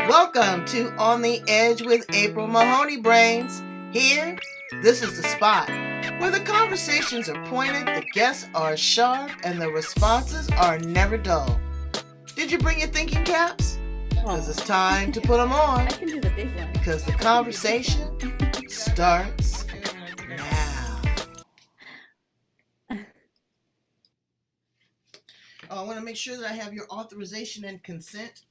Welcome to On the Edge with April Mahoney Brains. Here, this is the spot where the conversations are pointed, the guests are sharp, and the responses are never dull. Did you bring your thinking caps? Because it's time to put them on. I can do the big one. Because the conversation starts now. I want to make sure that I have your authorization and consent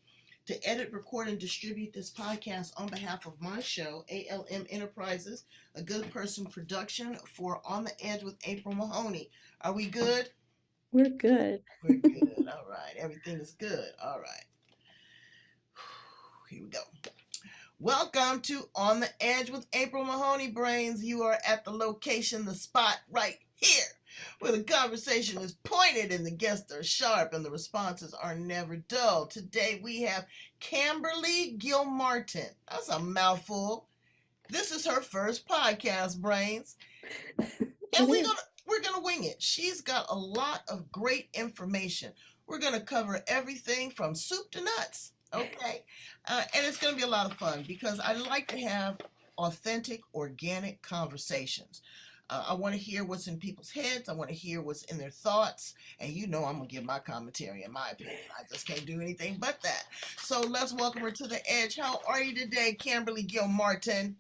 to edit, record, and distribute this podcast on behalf of my show, ALM Enterprises, a good person production for On the Edge with April Mahoney. Are we good? We're good. We're good. All right. Everything is good. All right. Here we go. Welcome to On the Edge with April Mahoney Brains. You are at the location, the spot right here, where the conversation is pointed and the guests are sharp and the responses are never dull. Today we have Camberly Gilmartin. That's a mouthful. This is her first podcast, Brains. And we're gonna wing it. She's got a lot of great information. We're gonna cover everything from soup to nuts. Okay, and it's going to be a lot of fun because I like to have authentic, organic conversations. I want to hear what's in people's heads. I want to hear what's in their thoughts. And you know I'm going to give my commentary and my opinion. I just can't do anything but that. So let's welcome her to the edge. How are you today, Camberly Gilmartin?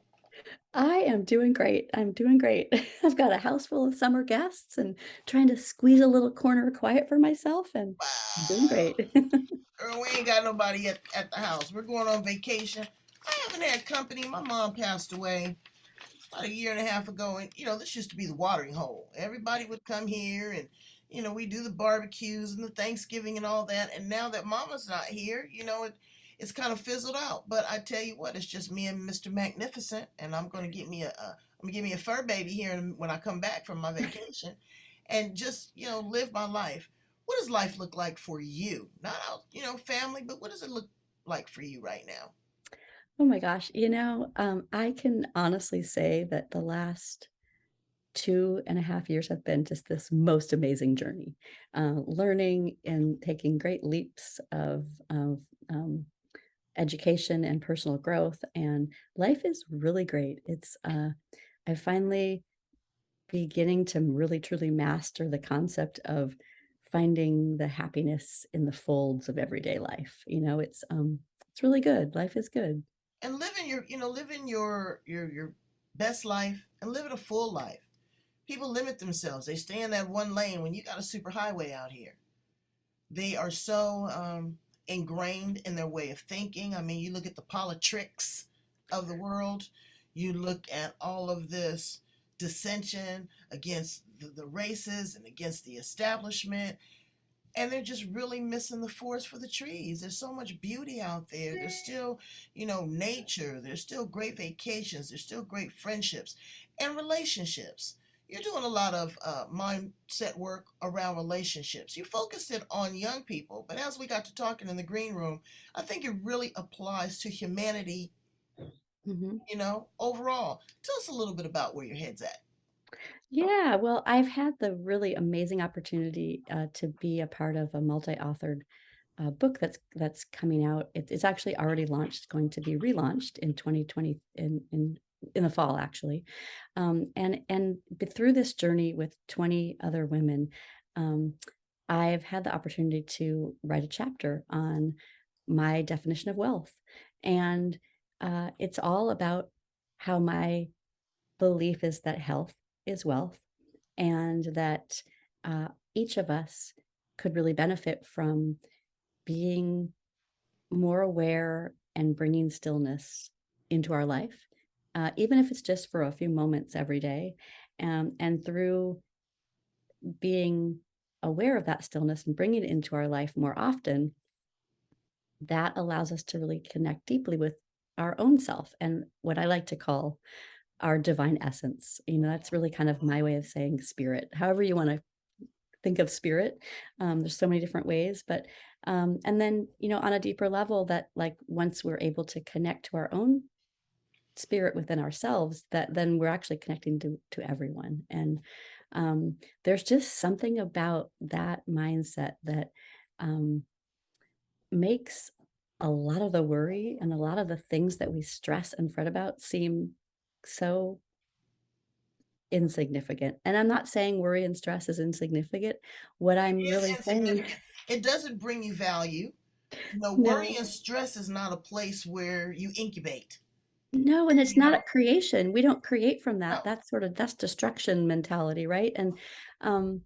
I am doing great. I'm doing great. I've got a house full of summer guests and trying to squeeze a little corner of quiet for myself, and I'm doing great. Girl, we ain't got nobody at the house. We're going on vacation. I haven't had company. My mom passed away about a year and a half ago, and this used to be the watering hole. Everybody would come here, and we do the barbecues and the Thanksgiving and all that. And now that Mama's not here, it's kind of fizzled out. But I tell you what, it's just me and Mr. Magnificent, and I'm gonna get me a fur baby here when I come back from my vacation, and just live my life. What does life look like for you? Not out, family, but what does it look like for you right now? Oh my gosh, I can honestly say that the last 2.5 years have been just this most amazing journey, learning and taking great leaps of education and personal growth, and life is really great. I finally beginning to really truly master the concept of finding the happiness in the folds of everyday life. It's really good. Life is good. And living your best life and living a full life. People limit themselves. They stay in that one lane when you got a super highway out here. They are so ingrained in their way of thinking. I mean, you look at the politics of the world, you look at all of this dissension against the races and against the establishment, and they're just really missing the forest for the trees. There's so much beauty out there. There's still, nature. There's still great vacations. There's still great friendships and relationships. You're doing a lot of mindset work around relationships. You focused it on young people, but as we got to talking in the green room, I think it really applies to humanity, Hmm. overall. Tell us a little bit about where your head's at. Yeah, well, I've had the really amazing opportunity to be a part of a multi-authored book that's coming out. It's actually already launched. It's going to be relaunched in 2020 in the fall, actually. But through this journey with 20 other women, um, I've had the opportunity to write a chapter on my definition of wealth, and it's all about how my belief is that health is wealth, and that each of us could really benefit from being more aware and bringing stillness into our life, even if it's just for a few moments every day. And through being aware of that stillness and bringing it into our life more often, that allows us to really connect deeply with our own self and what I like to call our divine essence. That's really kind of my way of saying spirit, however you want to think of spirit. There's so many different ways, but and then on a deeper level, that like once we're able to connect to our own spirit within ourselves, that then we're actually connecting to everyone. And there's just something about that mindset that makes a lot of the worry and a lot of the things that we stress and fret about seem so insignificant. And I'm not saying worry and stress is insignificant. What I'm It's really saying, insignificant. It doesn't bring you value. Worry no, and stress is not a place where you incubate. no, and it's You not know, a creation. We don't create from that. no. That's destruction mentality, right? And um,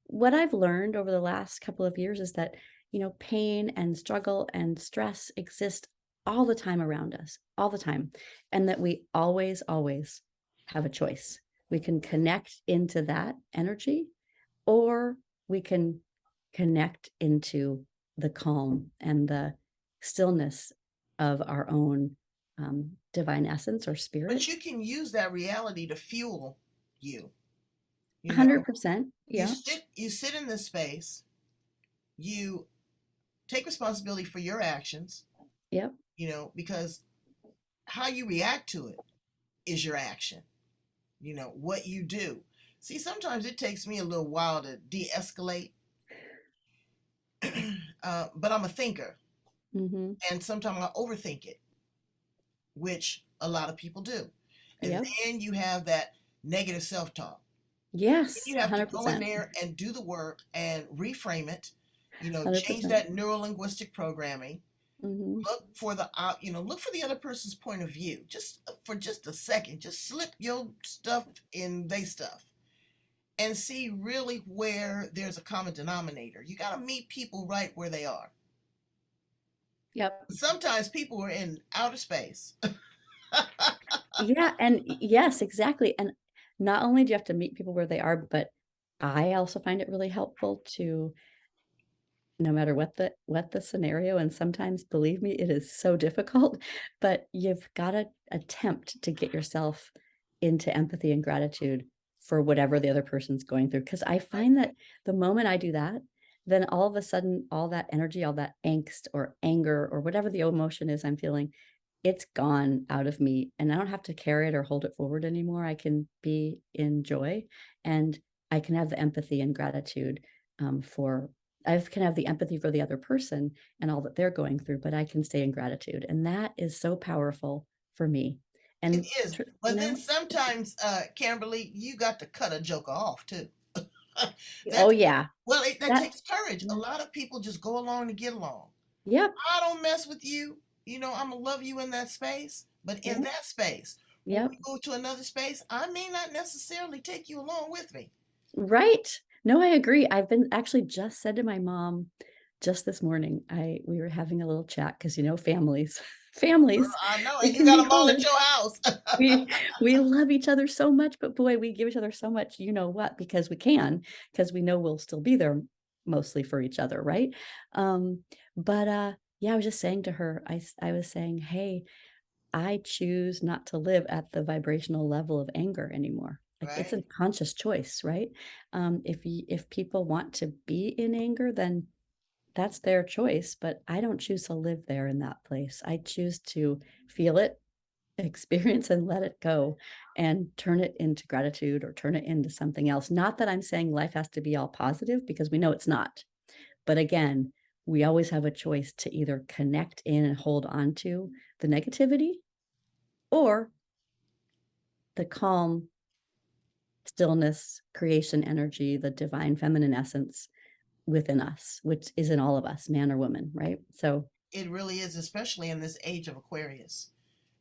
what I've learned over the last couple of years is that, pain and struggle and stress exist all the time around us, all the time. And that we always, always have a choice. We can connect into that energy, or we can connect into the calm and the stillness of our own divine essence or But spirit. you can use that reality to fuel you. You know, 100%. Yeah. you sit in this space, you take responsibility for your actions, Yep. because how you react to it is your action. What you do. See, sometimes it takes me a little while to de-escalate, but I'm a thinker, Mm-hmm. and sometimes I overthink it, which a lot of people do. And Yep. then you have that negative self-talk. Yes. You have to go in 100%. there and do the work and reframe it, change 100%. that neuro-linguistic programming. Mhm. Look for the other person's point of view. Just for just a second, just slip your stuff in their stuff and see really where there's a common denominator. You got to meet people right where they are. Yep. Sometimes people are in outer space. Yeah, and yes, exactly, and not only do you have to meet people where they are, but I also find it really helpful to, no matter what the scenario, and sometimes, believe me, it is so difficult, but you've gotta attempt to get yourself into empathy and gratitude for whatever the other person's going through. Because I Right. find that the moment I do that, then all of a sudden, all that energy, all that angst or anger or whatever the emotion is I'm feeling, it's gone out of me, and I don't have to carry it or hold it forward anymore. I can be in joy, and I can have the empathy and gratitude, for I can have the empathy for the other person and all that they're going through, but I can stay in gratitude. And that is so powerful for me. It And, is. But then sometimes, Camberly, you got to cut a joker off too. oh, that yeah, that that, takes courage. A yeah, lot of people just go along to get along. yep, I don't mess with you. I'm gonna love you in that space, but in yep, that space, when yep, we go to another space, I may not necessarily take you along with me. right. No, I agree. I've been actually just said to my mom just this morning, we were having a little chat because, families, families, I know, and you got we them all are. at your house. We love each other so much, but boy, we give each other so much, you know what, because we know we'll still be there mostly for each other, right? But yeah, I was just saying to her, I was saying, hey, I choose not to live at the vibrational level of anger anymore. Like it's Right. a conscious choice, right? If people want to be in anger, then that's their choice, but I don't choose to live there in that place. I choose to feel it, experience, and let it go and turn it into gratitude or turn it into something else. Not that I'm saying life has to be all positive because we know it's not. But again, we always have a choice to either connect in and hold on to the negativity or the calm, stillness, creation energy, the divine feminine essence within us, which is in all of us, man or woman, right? So, It really is, especially in this age of Aquarius.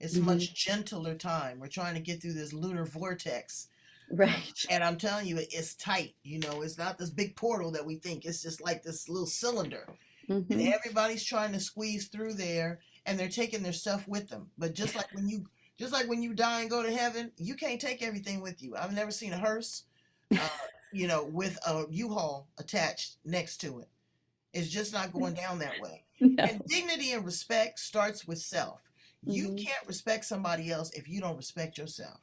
It's a mhm, much gentler time. We're trying to get through this lunar vortex. right. And I'm telling you, it's tight. It's not this big portal that we think. It's just like this little cylinder. And Hmm. everybody's trying to squeeze through there, and they're taking their stuff with them. But just like when you die and go to heaven, you can't take everything with you. I've never seen a hearse, uh, with a U-Haul attached next to it. It's just not going down that way. No. And dignity and respect starts with self. You Hmm. can't respect somebody else if you don't respect yourself.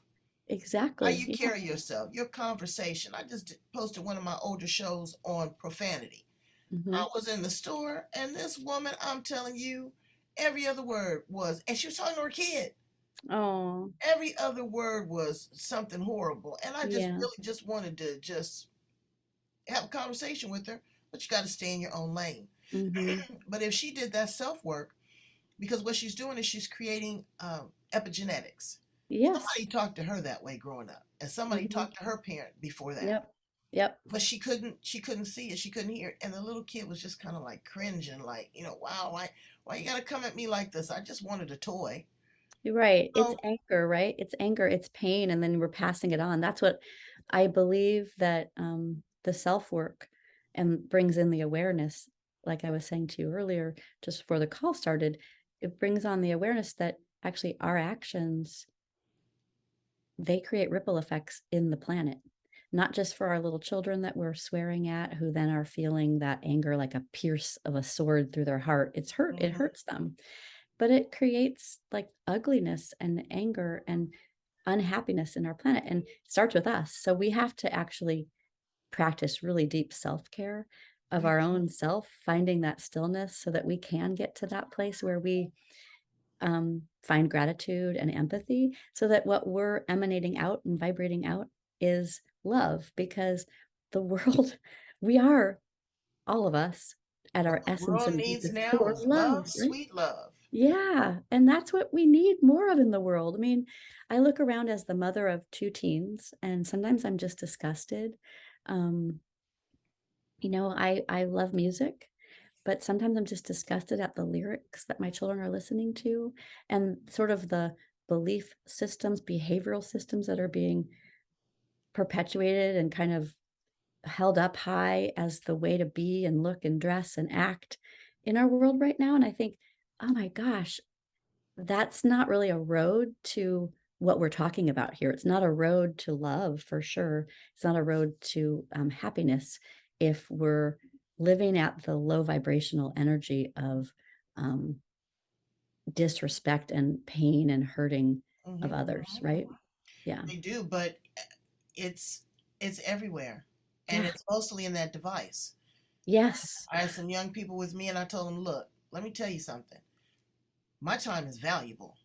How Exactly. you Yeah. carry yourself, your conversation. I just posted one of my older shows on profanity. Hmm. I was in the store, and this woman, I'm telling you, every other word was, and she was talking to her kid. Oh, Every other word was something horrible, and I just yeah. really just wanted to just have a conversation with her. But you got to stay in your own lane. Hmm. But if she did that self work, because what she's doing is she's creating epigenetics. Yes. Somebody talked to her that way growing up, and somebody Hmm. talked to her parent before that. Yep. Yep. But she couldn't see it, she couldn't hear it, and the little kid was just kind of like cringing, like, wow, why you gotta come at me like this? I just wanted a toy. You're right. It's So anger, right? It's anger, it's pain, and then we're passing it on. That's what I believe that the self work and brings in the awareness, like I was saying to you earlier, just before the call started, it brings on the awareness that actually our actions, they create ripple effects in the planet. Not just for our little children that we're swearing at, who then are feeling that anger like a pierce of a sword through their heart. It mhm, hurts them, but it creates like ugliness and anger and unhappiness in our planet, and it starts with us. So we have to actually practice really deep self-care of we our do. own self, finding that stillness so that we can get to that place where we find gratitude and empathy, so that what we're emanating out and vibrating out is love, because the world, we are, all of us, at What our the essence world and needs deepest now core, is love, love, right? sweet love. Yeah, and that's what we need more of in the world. I mean, I look around as the mother of 2 teens, and sometimes I'm just disgusted. Um, I love music, but sometimes I'm just disgusted at the lyrics that my children are listening to, and sort of the belief systems, behavioral systems that are being perpetuated and kind of held up high as the way to be and look and dress and act in our world right now. And I think, oh my gosh, that's not really a road to what we're talking about here. It's not a road to love for sure. It's not a road to happiness if we're living at the low vibrational energy of um, disrespect and pain and hurting of Hmm. others, right? Yeah. They do, but it's it's everywhere, and Yeah. it's mostly in that device. Yes. I had some young people with me, and I told them, look, let me tell you something. My time is valuable.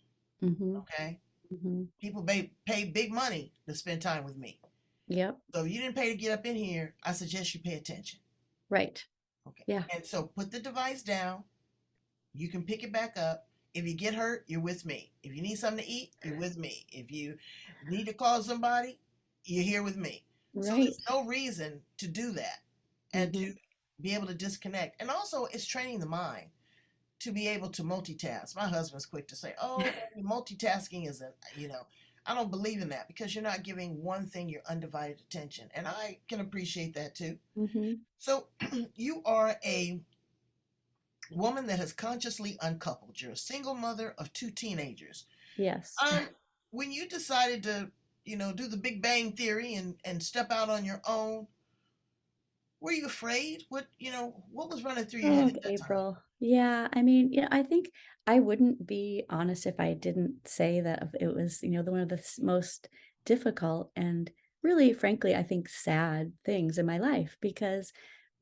Hmm. Okay, Hmm. people pay big money to spend time with me. Yep. So if you didn't pay to get up in here, I suggest you pay attention. Right. Okay, Yeah. and so put the device down. You can pick it back up. If you get hurt, you're with me. If you need something to eat, you're with me. If you need to call somebody, you're here with me. So there's Right. no reason to do that and to Hmm. be able to disconnect. And also, it's training the mind to be able to multitask. My husband's quick to say, "Oh, multitasking isn't, I don't believe in that because you're not giving one thing your undivided attention." And I can appreciate that too. Hmm. So you are a woman that has consciously uncoupled. You're a single mother of two teenagers. Yes. Um, when you decided to, do the Big Bang Theory and step out on your own, were you afraid? What was running through your head Oh, at that time? April. Yeah, I mean, I think I wouldn't be honest if I didn't say that it was, one of the most difficult and really, frankly, I think sad things in my life, because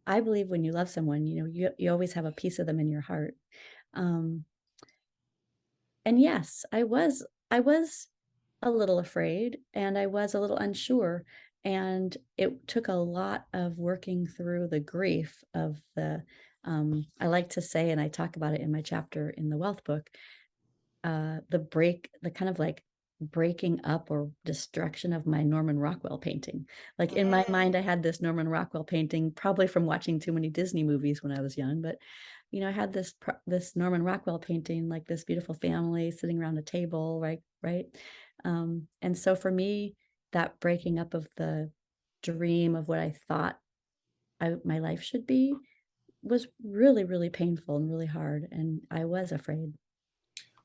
I believe when you love someone, you always have a piece of them in your heart. Um, and yes, I was a little afraid, and I was a little unsure, and it took a lot of working through the grief of I like to say, and I talk about it in my chapter in the Wealth book, the kind of like breaking up or destruction of my Norman Rockwell painting. Like in my mind, I Mm, had this Norman Rockwell painting, probably from watching too many Disney movies when I was young, but I had this Norman Rockwell painting, like this beautiful family sitting around a table, right, right. And so for me, that breaking up of the dream of what I thought my life should be was really, really painful and really hard, and I was afraid.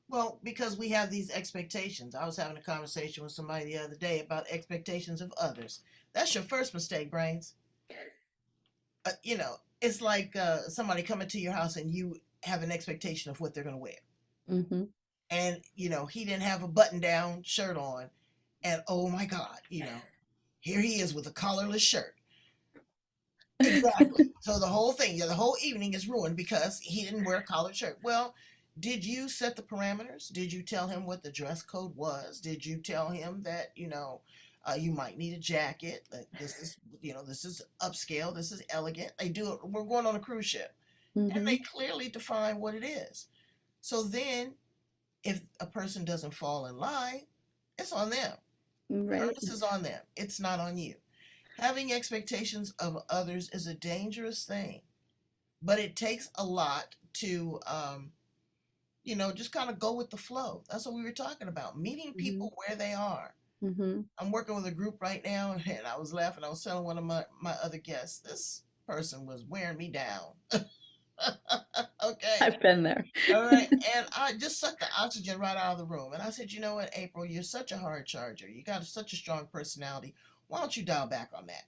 well, because we have these expectations. I was having a conversation with somebody the other day about expectations of others. That's your first mistake, brains. It's like somebody coming to your house and you have an expectation of what they're going to wear. Hmm. And, he didn't have a button down shirt on. And oh my God, here he is with a collarless shirt. Exactly. So the whole thing, the whole evening is ruined because he didn't wear a collared shirt. Well, did you set the parameters? Did you tell him what the dress code was? Did you tell him that, you might need a jacket? That this is upscale. This is elegant. They do it. We're going on a cruise ship, and they Hmm. clearly define what it is. So then, if a person doesn't fall in line, it's on them. The Right. onus is on them. It's not on you. Having expectations of others is a dangerous thing, but it takes a lot to, just kind of go with the flow. That's what we were talking about, meeting Mm-hmm. people where they are. Mm-hmm. I'm working with a group right now, and I was laughing. I was telling one of my other guests, this person was wearing me down. Okay. I've been there. All right. And I just sucked the oxygen right out of the room. And I said, you know what, April, you're such a hard charger. You got such a strong personality. Why don't you dial back on that?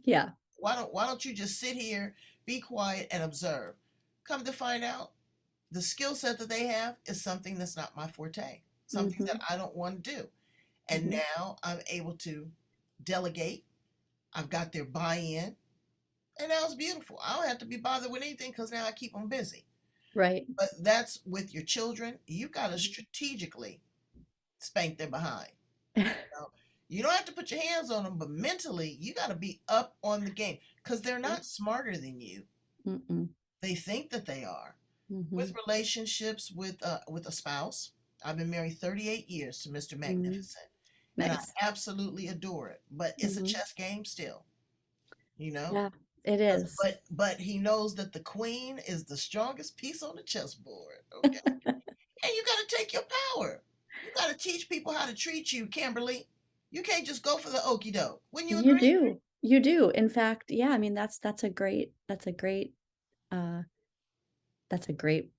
Yeah. Why don't you just sit here, be quiet, and observe? Come to find out, the skill set that they have is something that's not my forte, something Mm-hmm. that I don't want to do. And Mm-hmm. now I'm able to delegate. I've got their buy-in, and now it's beautiful. I don't have to be bothered with anything because now I keep them busy. Right. But that's with your children. You got to strategically spank them behind. You know? You don't have to put your hands on them, but mentally, you got to be up on the game because they're not smarter than you. Mm-mm. They think that they are. Mm-hmm. With relationships with a spouse, I've been married 38 years to Mr. Mm-hmm. Magnificent, and I Nice. absolutely adore it. But it's a Mm-hmm. chess game still, you know. Yeah, it is. But he knows that the queen is the strongest piece on the chessboard. Okay, and you got to take your power. You got to teach people how to treat you, Camberly. You can't just go for the okey doke. Wouldn't you You agree? do. You do. In fact, yeah, I mean uh that's a great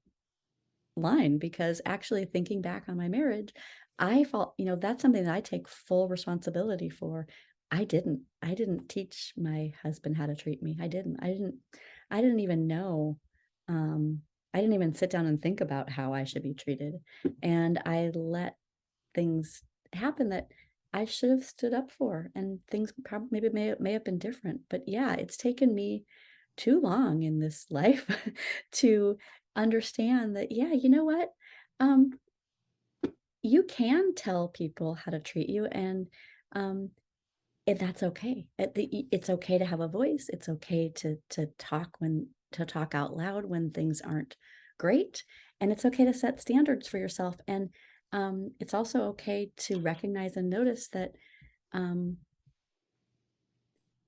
line because actually thinking back on my marriage, I felt, that's something that I take full responsibility for. I didn't teach my husband how to treat me. I didn't even know. Um, I didn't even sit down and think about how I should be treated. And I let things happen that I should have stood up for, and things probably maybe may have been different. But yeah, it's taken me too long in this life to understand that, yeah, you know what? Um, you can tell people how to treat you, um, and that's okay. It's okay to have a voice. It's okay to talk out loud when things aren't great, and it's okay to set standards for yourself. And it's also okay to recognize and notice that um,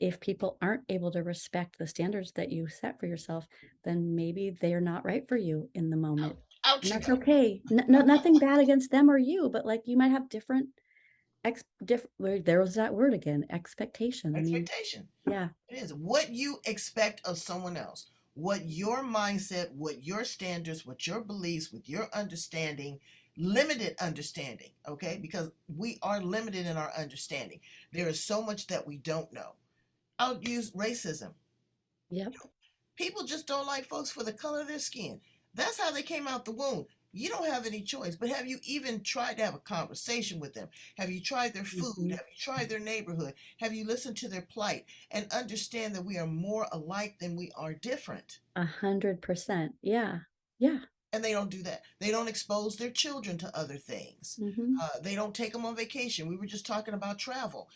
if people aren't able to respect the standards that you set for yourself, then maybe they're not right for you in the moment. Out And you that's go. okay. Nothing bad against them or you, but like you might have different there was that word again, expectation. I mean, Expectation. yeah. It is what you expect of someone else, what your mindset, what your standards, what your beliefs, with your understanding, limited understanding, okay? Because we are limited in our understanding. There is so much that we don't know. I'll use racism. Yep. People just don't like folks for the color of their skin. That's how they came out the womb. You don't have any choice. But have you even tried to have a conversation with them? Have you tried their food? Mhm. Have you tried their neighborhood? Have you listened to their plight and understand that we are more alike than we are different? 100%. Yeah. Yeah. And they don't do that. They don't expose their children to other things. Mhm. They don't take them on vacation. We were just talking about travel.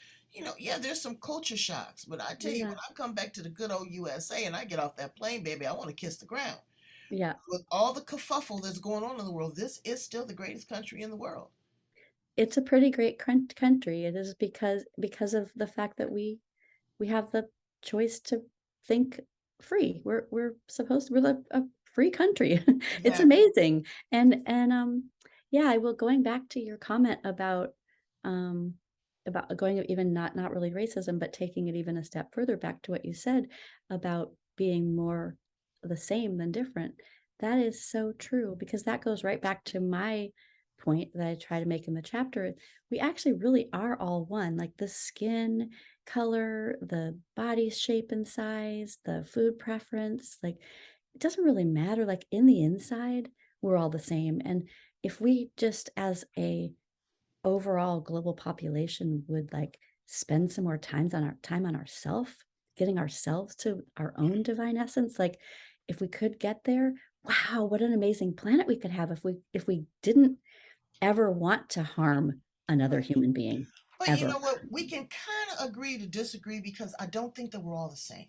Yeah, there's some culture shocks, but I tell you, Yeah. when I come back to the good old USA and I get off that plane, baby, I want to kiss the ground. Yeah. With all the kerfuffle that's going on in the world, this is still the greatest country in the world. It's a pretty great country. It is because of the fact that we have the choice to think free. We're a free country. It's Exactly. amazing. And yeah, I will going back to your comment um about going even not really racism, but taking it even a step further back to what you said about being more the same than different. That is so true because that goes right back to my point that I try to make in the chapter. We actually really are all one. Like the skin color, the body shape and size, the food preference, like it doesn't really matter. Like in the inside, we're all the same. And if we just as a overall global population would like spend some more time on ourselves, getting ourselves to our own divine essence, like if we could get there, wow, what an amazing planet we could have if we didn't ever want to harm another Right. human being But you ever. know what? We can kind of agree to disagree because I don't think that we're all the same.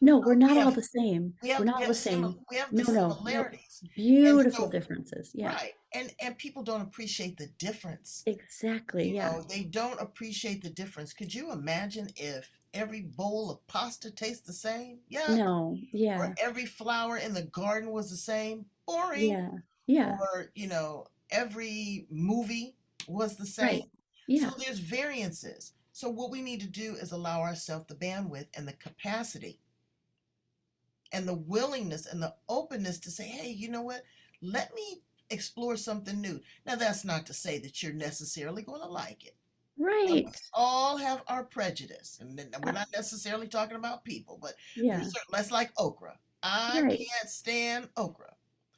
No, we're not We all have the same. We're not all the same. we have the No, no, no. similarities, and Beautiful so differences. Yeah, right, and people don't appreciate the difference. exactly. You Yeah. know, they don't appreciate the difference. Could you imagine if every bowl of pasta tastes the same? Yuck. No, Or yeah, every flower in the garden was the same? Boring. yeah, yeah, Or, you know, every movie was the same. right. So Yeah, there's variances. So what we need to do is allow ourselves the bandwidth and the capacity and the willingness and the openness to say, hey, you know what? Let me explore something new. Now, that's not to say that you're necessarily going to like it. And we right. all have our prejudice. And then we're Uh, not necessarily talking about people, but there's yeah, certain, less like okra. I right. can't stand okra.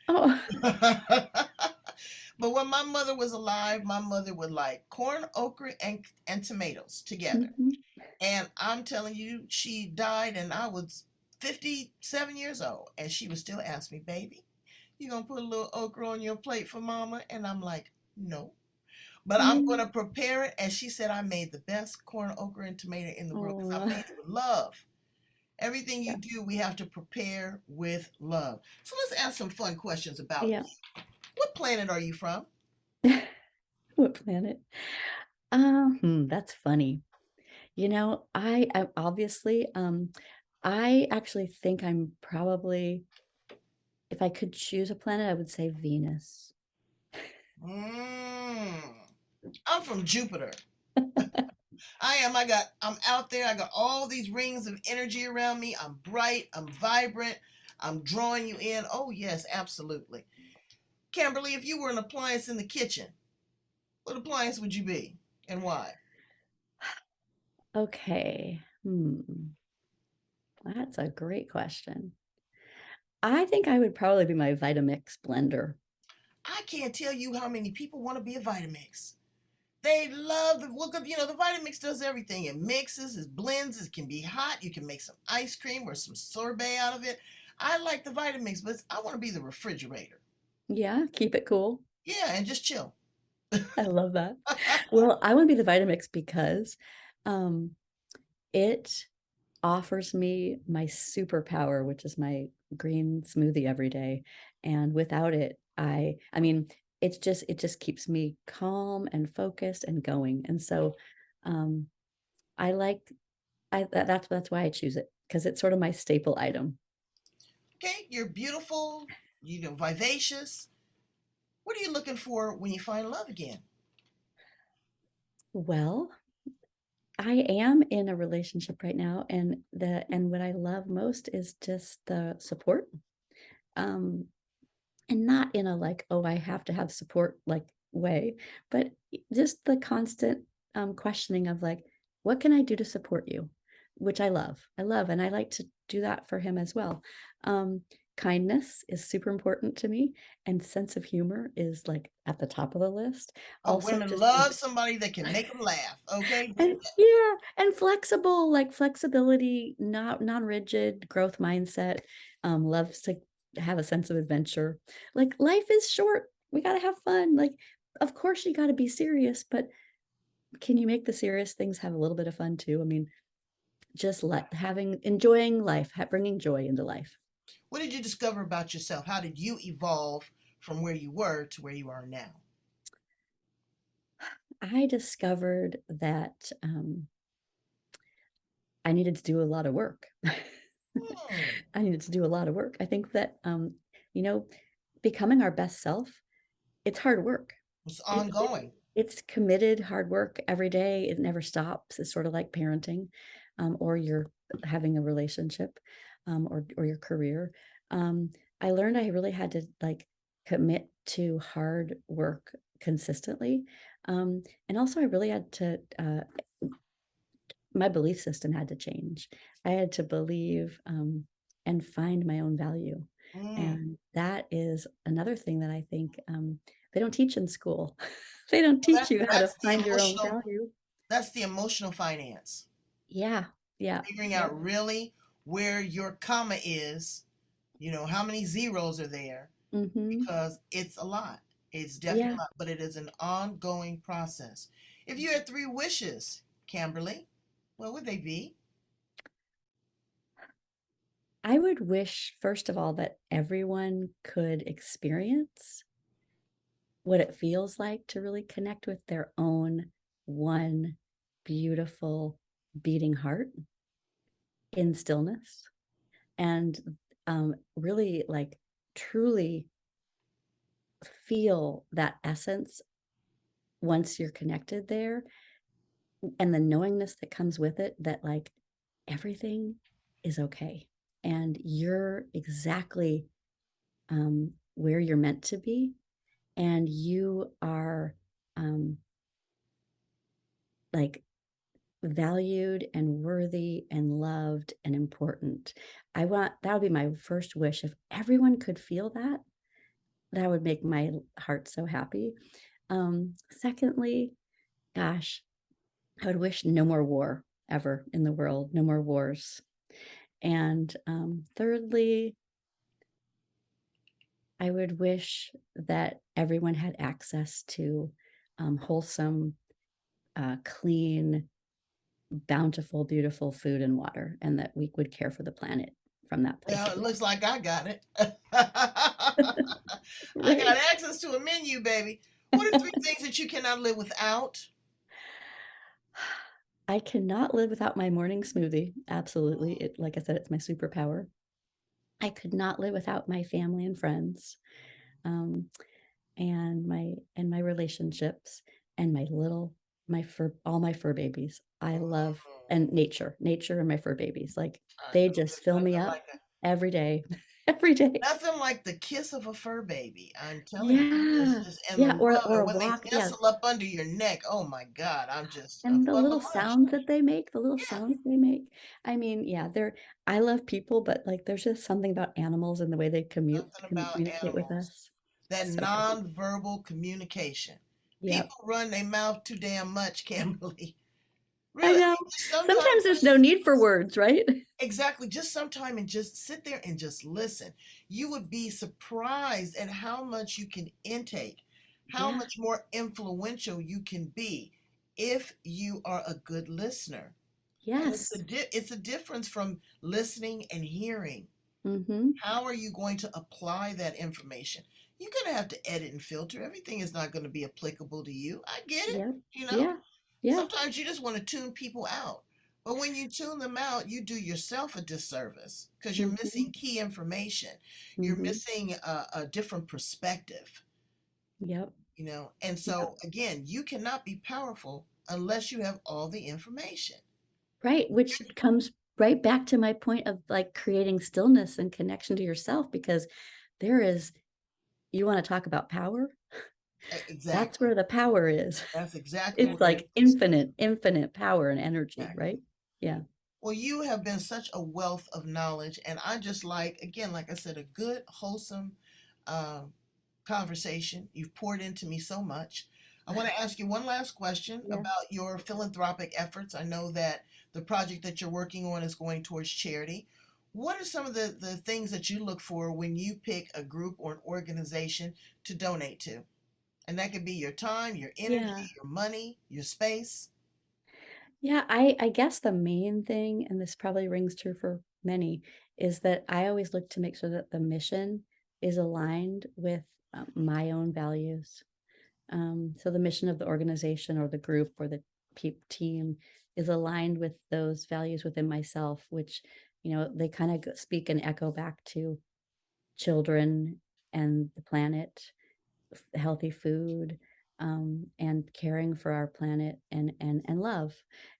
Oh, But when my mother was alive, my mother would like corn, okra, and tomatoes together. mhm. And I'm telling you, she died and I was 57 years old. And she would still ask me, baby, you gonna put a little okra on your plate for mama? And I'm like, no. But I'm Mm. gonna prepare it. And she said I made the best corn, okra, and tomato in the world because I Oh, made it with love. Everything yeah, you do, we have to prepare with love. So let's ask some fun questions about yeah. you. What planet are you from? What planet? That's funny. I obviously, I actually think I'm probably, if I could choose a planet, I would say Venus. Mm, I'm from Jupiter. I'm out there. I got all these rings of energy around me. I'm bright. I'm vibrant. I'm drawing you in. Oh, yes, absolutely. Camberly, if you were an appliance in the kitchen, what appliance would you be and why? Okay. That's a great question. I think I would probably be my Vitamix blender. I can't tell you how many people want to be a Vitamix. They love the look of, you know, the Vitamix does everything. It mixes, it blends, it can be hot. You can make some ice cream or some sorbet out of it. I like the Vitamix, but I want to be the refrigerator. Yeah, keep it cool. Yeah, and just chill. I love that. Well, I want to be the Vitamix because um, it offers me my superpower, which is my green smoothie every day. And without it, I mean, it just keeps me calm and focused and going. And so um I like that's why I choose it because it's sort of my staple item. Okay, you're beautiful, you know, vivacious. What are you looking for when you find love again? Well, I am in a relationship right now, and what I love most is just the support. Um and not in a like, oh, I have to have support like way, but just the constant questioning of like, what can I do to support you? Which I love. I love, and I like to do that for him as well. Um, Kindness is super important to me, and sense of humor is like at the top of the list. Oh, Also, women just love somebody that can make them laugh. Okay, and yeah, and flexible, like flexibility, not non-rigid, growth mindset, loves to have a sense of adventure. Like life is short. We gotta have fun. Like, of course you gotta be serious, but can you make the serious things have a little bit of fun too? I mean, just let having enjoying life, bringing joy into life. what did you discover about yourself? How did you evolve from where you were to where you are now? I discovered that I needed to do a lot of work. Hmm, I needed to do a lot of work. I think that you know, becoming our best self, it's hard work. it's It ongoing. it's committed hard work every day. It never stops. It's sort of like parenting, or you're having a relationship, or your career. Um, I learned I really had to like commit to hard work consistently, and also I really had to. My belief system had to change. I had to believe and find my own value. Mm. And that is another thing that I think they don't teach in school. They don't Well, teach you how to that's the find your own emotional. value. That's the emotional finance. Yeah. Yeah. Figuring Yep. out really where your comma is. You know how many zeros are there Mm-hmm. because it's a lot. It's definitely Yeah. a lot, but it is an ongoing process. If you had three wishes, Camberly, what would they be? I would wish, first of all, that everyone could experience what it feels like to really connect with their own one beautiful beating heart in stillness and really like truly feel that essence once you're connected there and the knowingness that comes with it that like everything is okay and you're exactly where you're meant to be and you are um, like valued and worthy and loved and important. I want that would be my first wish. If everyone could feel that, that would make my heart so happy. Secondly, gosh, I would wish no more war ever in the world, no more wars. And thirdly, I would wish that everyone had access to wholesome, clean, bountiful, beautiful food and water, and that we would care for the planet from that place Well, of it love. looks like I got it. I got Right. access to a menu, baby. What are three things that you cannot live without? I cannot live without my morning smoothie. Absolutely. It, like I said, it's my superpower. I could not live without my family and friends, um, and my relationships and my little my fur all my fur babies. I love Mm, and nature and my fur babies. Like I they know just there's fill me nothing up like a every day, every day. nothing like the kiss of a fur baby. I'm telling you, it's Yeah. just and the Yeah, love or and a when they walk. Yeah. nestle up under your neck. Oh my God, I'm just a And the little flubberlush. sounds that they make, the little Yeah, sounds they make. I mean, yeah, they're I love people, but, like, there's just something about animals and the way they something about communicate with animals. us. That So pretty. nonverbal communication. Yep. People run their mouth too damn much, Kimberly. I Really, know. just sometimes Sometimes there's no just need for words, right? exactly, just sometime and just sit there and just listen. You would be surprised at how much you can intake, how Yeah. much more influential you can be if you are a good listener. And it's Yes. it's a difference from listening and hearing. Mhm. How are you going to apply that information? You're going to have to edit and filter. Everything is not going to be applicable to you. I get it, Yep. you know. Yeah. Yeah. Sometimes you just want to tune people out. But when you tune them out, you do yourself a disservice because you're Mhm. missing key information. You're Mhm. missing a different perspective, Yep. you know. And Yep. so, again, you cannot be powerful unless you have all the information. Right, which comes right back to my point of, like, creating stillness and connection to yourself because there is you wanna talk about power? That's Exactly. where the power is. That's exactly It's where it like is. infinite, infinite power and energy, Exactly. right? Yeah. Well, you have been such a wealth of knowledge, and I just like, again, like I said, a good, wholesome uh, conversation. You've poured into me so much. I want to ask you one last question Yeah. about your philanthropic efforts. I know that the project that you're working on is going towards charity. What are some of the things that you look for when you pick a group or an organization to donate to? And that could be your time, your energy, Yeah. your money, your space. Yeah, I guess the main thing, and this probably rings true for many, is that I always look to make sure that the mission is aligned with, my own values. So the mission of the organization or the group or the team is aligned with those values within myself, which, they kind of speak and echo back to children and the planet, healthy food, and caring for our planet and love.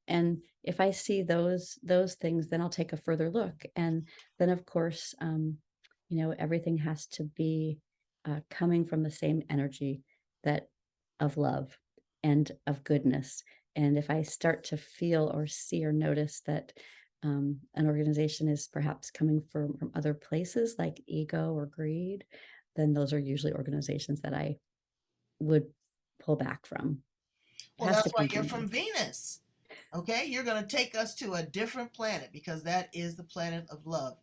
And if I see those things, then I'll take a further look. And then, of course, everything has to be coming from the same energy that of love and of goodness. And if I start to feel or see or notice that an organization is perhaps coming from other places like ego or greed, then those are usually organizations that I would pull back from. It Well, has that's to why come you're from from me. Venus. Okay, you're going to take us to a different planet because that is the planet of love.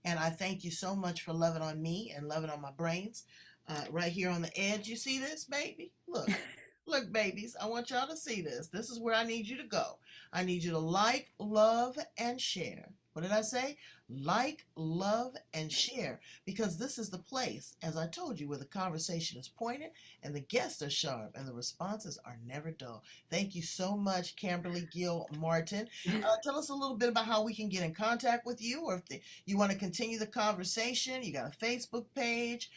And I thank you so much for loving on me and loving on my brains. Right here on the edge, you see this, baby? Look, look, babies, I want y'all to see this. This is where I need you to go. I need you to like, love, and share. What did I say? Like, love, and share, because this is the place, as I told you, where the conversation is pointed and the guests are sharp and the responses are never dull. Thank you so much, Camberly Gilmartin. Tell us a little bit about how we can get in contact with you, or if you want to continue the conversation. You got a Facebook page.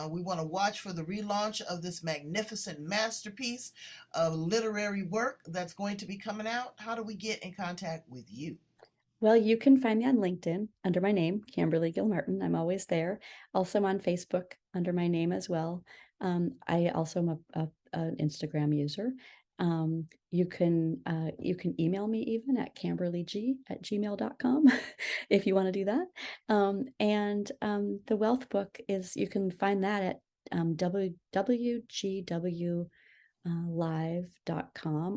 We want to watch for the relaunch of this magnificent masterpiece of literary work that's going to be coming out. How do we get in contact with you? Well, you can find me on LinkedIn under my name, Camberly Gilmartin. I'm always there. Also on Facebook under my name as well. I also am an Instagram user. You can email me even at camberlyg@gmail.com if you want to do that. The Wealth Book is, you can find that at www.live.com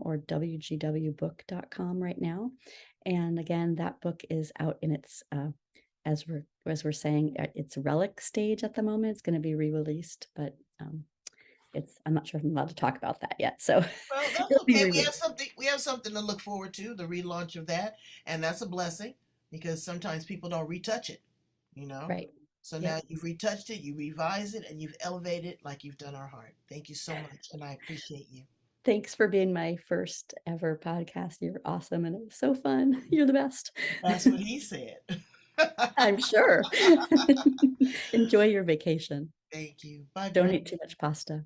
or wgwbook.com right now. And again, that book is out in its as we're saying, its relic stage at the moment. It's going to be re-released, but I'm not sure if I'm allowed to talk about that yet. So Well, that's it'll be okay. re-released. We have something to look forward to, the relaunch of that, and that's a blessing because sometimes people don't retouch it, you know. Right. So now Yep. you've retouched it, you revised it, and you've elevated it like you've done our heart. Thank you so much, and I appreciate you. Thanks for being my first ever podcast. You're awesome and it was so fun. You're the best. That's what he said. I'm sure. Enjoy your vacation. Thank you. Bye, Don't Brent. eat too much pasta.